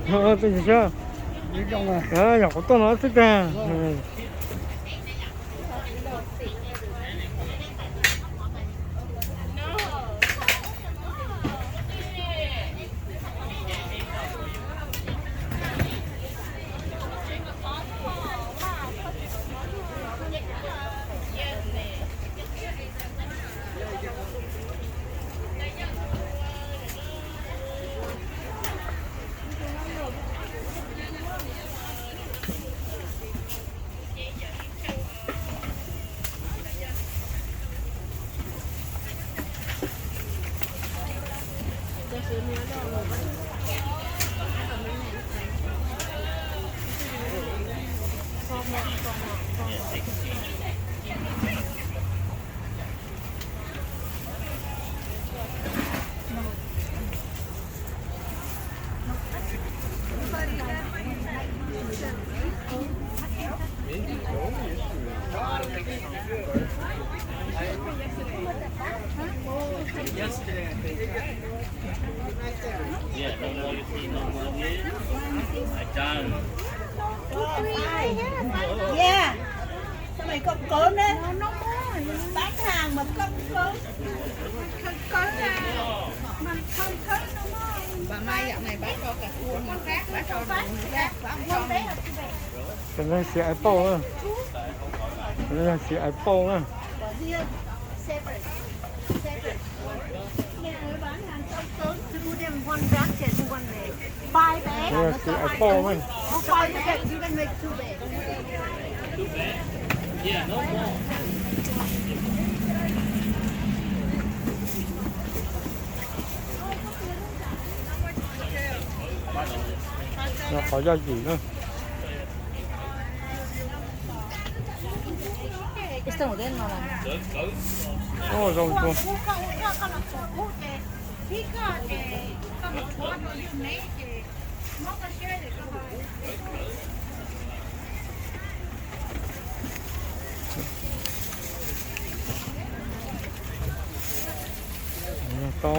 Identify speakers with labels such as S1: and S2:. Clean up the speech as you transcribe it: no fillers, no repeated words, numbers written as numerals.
S1: 또 주셔. 야, 어떤 넣었을 때.
S2: Yeah, no more you see, no more here. I done.
S3: Yeah. Sao mày không cớm đấy? Bán hàng mà không cớm. Không cớm ra. Mà không cớm đâu mà. Bà Mai dạo này bán cho cả cua con khác, bán cho đồ khác, bán không đấy.
S1: Cái này xì Apple á. Cái này xì Apple á.
S3: Separate. Nghe nói bán hàng không cớm. To put them one basket in one bag. Five bags.
S1: Cái này xì Apple á.
S3: Five bags, you can make two bags.
S2: Yeah, no more.
S1: Nó có gia vị nữa.
S3: Esto no tiene nada.
S1: Rồng chuông. Tô